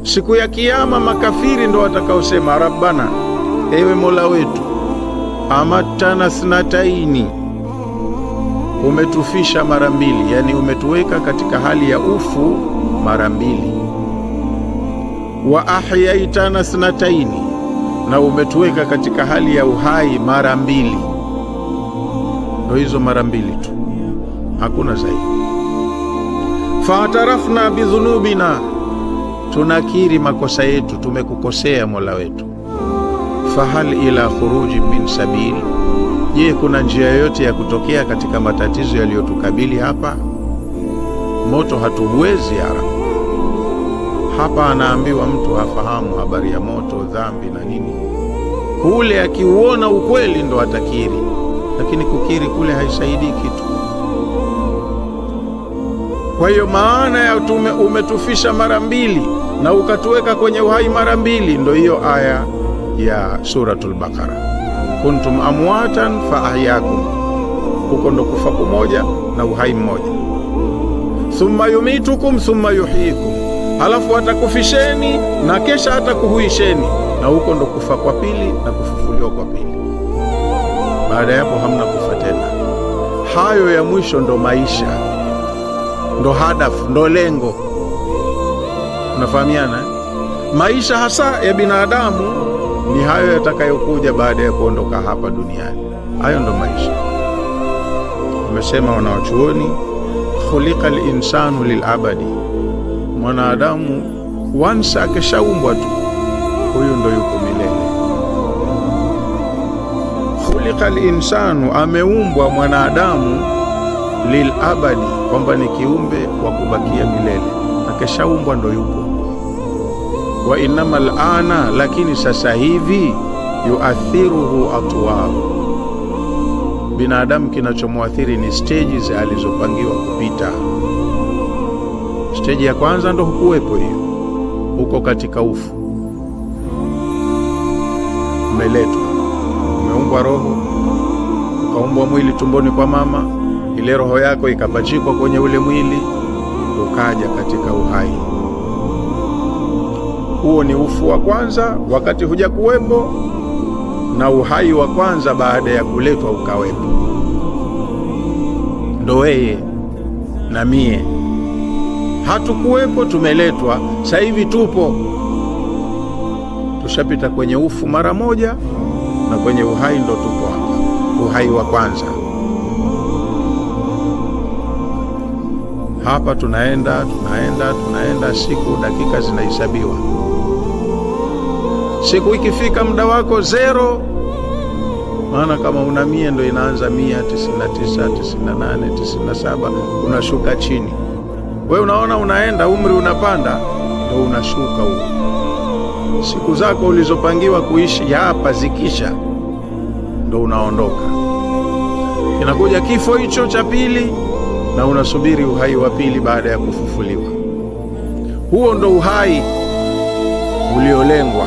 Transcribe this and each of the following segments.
Siku ya Kiyama makafiri ndo watakaosema, Rabbana, ewe Mola wetu, amatana snataini, umetufisha mara mbili, yani umetuweka katika hali ya ufu mara mbili. Wa ahyaitana snataini, na umetuweka katika hali ya uhai mara mbili. Ndo hizo mara mbili tu, hakuna zaidi. Faatarafna bidhunubina, tunakiri makosa yetu, tumekukosea Mola wetu. Fahal ila khuruji min sabil, je, kuna njia yoyote ya kutokea katika matatizo yaliyotukabili hapa? Moto hatuwezi ya Rabbi. Hapa anaambiwa mtu hafahamu habari ya moto, dhambi na nini. Kule akiuona ukweli ndo atakiri, lakini kukiri kule haisaidii kitu. Kwa hiyo maana ya umetufisha mara mbili na ukatuweka kwenye uhai mara mbili, ndo hiyo aya ya Suratul Baqara, kuntum amwatan fa ahyakum. Huko ndo kufa kumoja na uhai mmoja. Thumma yumitukum thumma yuhyikum, halafu atakufisheni na kesha atakuhuisheni, na huko ndo kufa kwa pili na kufufuliwa kwa pili. Baada ya hapo hamna kufa tena. Hayo ya mwisho ndo maisha, ndo hadafu, ndo lengo. Unafahamiana? Maisha hasa ya binadamu ni hayo yatakayokuja baada ya kuondoka hapa duniani. Hayo ndo maisha. Wamesema wanawachuoni, khuliqa al-insanu lil-abadi, mwanadamu once akishaumbwa tu, huyu ndo yuko milele. Khuliqa al-insanu, ameumbwa mwanadamu, lil-abadi, kwamba ni kiumbe wa kubakia milele. Akishaumbwa ndo yupo. Wa innamal ana, lakini sasa hivi, yuathiruhu atwar, binadamu kinachomuathiri ni stages alizopangiwa kupita. Stage ya kwanza ndo hukuwepo, hiyo uko katika ufu, umeletwa, umeumbwa roho, ukaumbwa mwili tumboni kwa mama, ile roho yako ikapachikwa kwenye ule mwili, ukaja katika uhai. Huo ni ufu wa kwanza wakati huja kuwepo, na uhai wa kwanza baada ya kuletwa ukawepo. Ndo wewe na mie, hatukuwepo, tumeletwa. Sasa hivi tupo, tushapita kwenye ufu mara moja, na kwenye uhai ndo tupo hapa, uhai wa kwanza. Hapa tunaenda, siku dakika zinahesabiwa. Siku ikifika muda wako 0, maana kama una 100 ndo inaanza 100, 99, 98, 97, unashuka chini. Wewe unaona unaenda, umri unapanda, ndo unashuka huko. Siku zako ulizopangiwa kuishi hapa zikisha, ndo unaondoka. Inakuja kifo hicho cha pili, na unasubiri uhai wa pili baada ya kufufuliwa. Huo ndo uhai uliolengwa.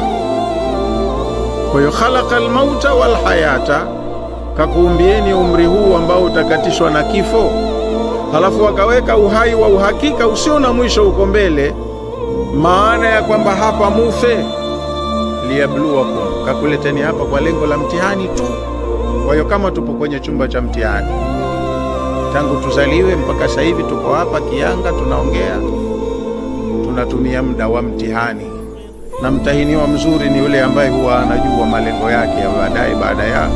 Kwa hiyo khalaqal mauta wal hayata, kakuumbieni umri huu ambao utakatishwa na kifo, halafu akaweka uhai wa uhakika usio na mwisho uko mbele, maana ya kwamba hapa mufe, liyabluwakum, kakuleteni hapa kwa lengo la mtihani tu. Kwa hiyo kama tupo kwenye chumba cha mtihani, tangu tuzaliwe mpaka sasa hivi tuko hapa Kianga, tunaongea, tunatumia muda wa mtihani. Na mtahiniwa mzuri ni yule ambaye huwa anajua malengo yake ya baadaye, baada ya